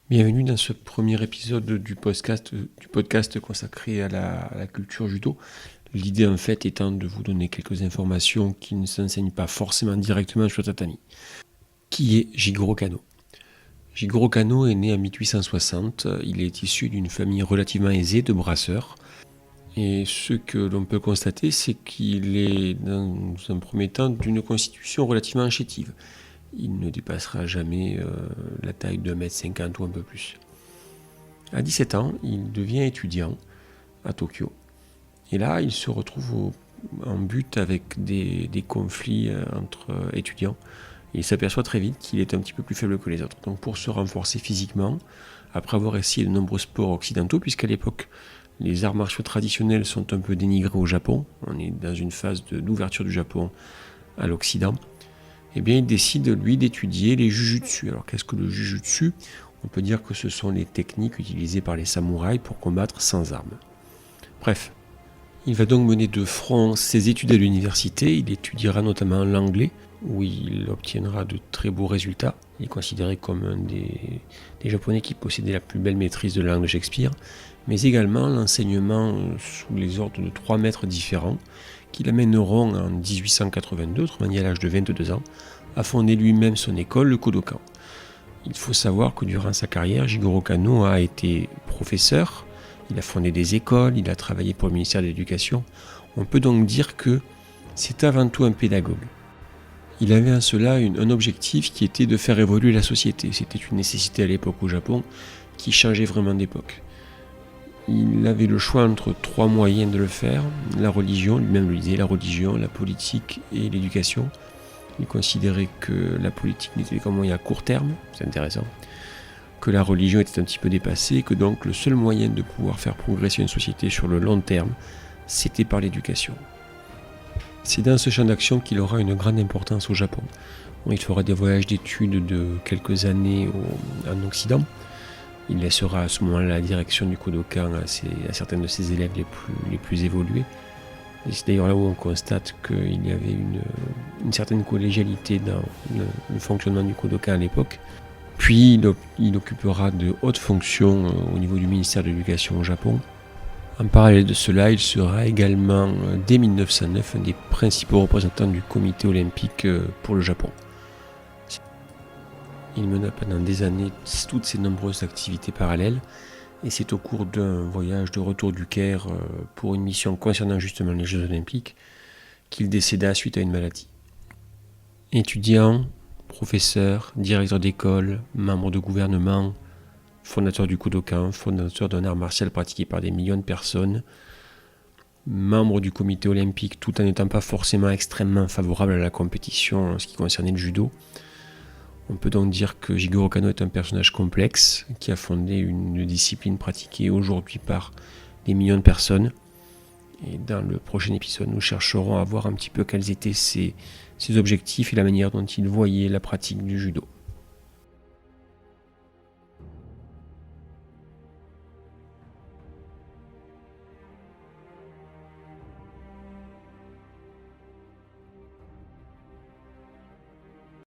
Bienvenue dans ce premier épisode du podcast consacré à la culture judo. L'idée en fait étant de vous donner quelques informations qui ne s'enseignent pas forcément directement sur le tatami. Qui est Jigoro Kano ? Jigoro Kano est né en 1860, il est issu d'une famille relativement aisée de brasseurs. Et ce que l'on peut constater, c'est qu'il est dans un premier temps d'une constitution relativement chétive. Il ne dépassera jamais la taille de 1m50 ou un peu plus. À 17 ans, il devient étudiant à Tokyo. Et là, il se retrouve en but avec des conflits entre étudiants. Il s'aperçoit très vite qu'il est un petit peu plus faible que les autres. Donc pour se renforcer physiquement, après avoir essayé de nombreux sports occidentaux, puisqu'à l'époque, les arts martiaux traditionnels sont un peu dénigrés au Japon, on est dans une phase d'ouverture du Japon à l'Occident, eh bien, il décide, lui, d'étudier les jujutsu. Alors, qu'est-ce que le jujutsu ? On peut dire que ce sont les techniques utilisées par les samouraïs pour combattre sans armes. Bref, il va donc mener de front ses études à l'université. Il étudiera notamment l'anglais, où il obtiendra de très beaux résultats. Il est considéré comme un des Japonais qui possédait la plus belle maîtrise de la langue de Shakespeare, mais également l'enseignement sous les ordres de 3 maîtres différents, qui l'amèneront en 1882, autrement dit à l'âge de 22 ans, à fonder lui-même son école, le Kodokan. Il faut savoir que durant sa carrière, Jigoro Kano a été professeur, il a fondé des écoles, il a travaillé pour le ministère de l'Éducation. On peut donc dire que c'est avant tout un pédagogue. Il avait en cela un objectif qui était de faire évoluer la société. C'était une nécessité à l'époque au Japon qui changeait vraiment d'époque. Il avait le choix entre 3 moyens de le faire, la religion, lui-même le disait, la religion, la politique et l'éducation. Il considérait que la politique n'était qu'un moyen à court terme, c'est intéressant, que la religion était un petit peu dépassée, que donc le seul moyen de pouvoir faire progresser une société sur le long terme, c'était par l'éducation. C'est dans ce champ d'action qu'il aura une grande importance au Japon. Il fera des voyages d'études de quelques années en Occident. Il laissera à ce moment-là la direction du Kodokan à certains de ses élèves les plus évolués. Et c'est d'ailleurs là où on constate qu'il y avait une certaine collégialité dans le fonctionnement du Kodokan à l'époque. Puis il occupera de hautes fonctions au niveau du ministère de l'Éducation au Japon. En parallèle de cela, il sera également, dès 1909, un des principaux représentants du comité olympique pour le Japon. Il mena pendant des années toutes ces nombreuses activités parallèles, et c'est au cours d'un voyage de retour du Caire pour une mission concernant justement les Jeux Olympiques qu'il décéda suite à une maladie. Étudiant, professeur, directeur d'école, membre de gouvernement, fondateur du Kodokan, fondateur d'un art martial pratiqué par des millions de personnes, membre du comité olympique tout en n'étant pas forcément extrêmement favorable à la compétition en ce qui concernait le judo. On peut donc dire que Jigoro Kano est un personnage complexe qui a fondé une discipline pratiquée aujourd'hui par des millions de personnes. Et dans le prochain épisode, nous chercherons à voir un petit peu quels étaient ses objectifs et la manière dont il voyait la pratique du judo.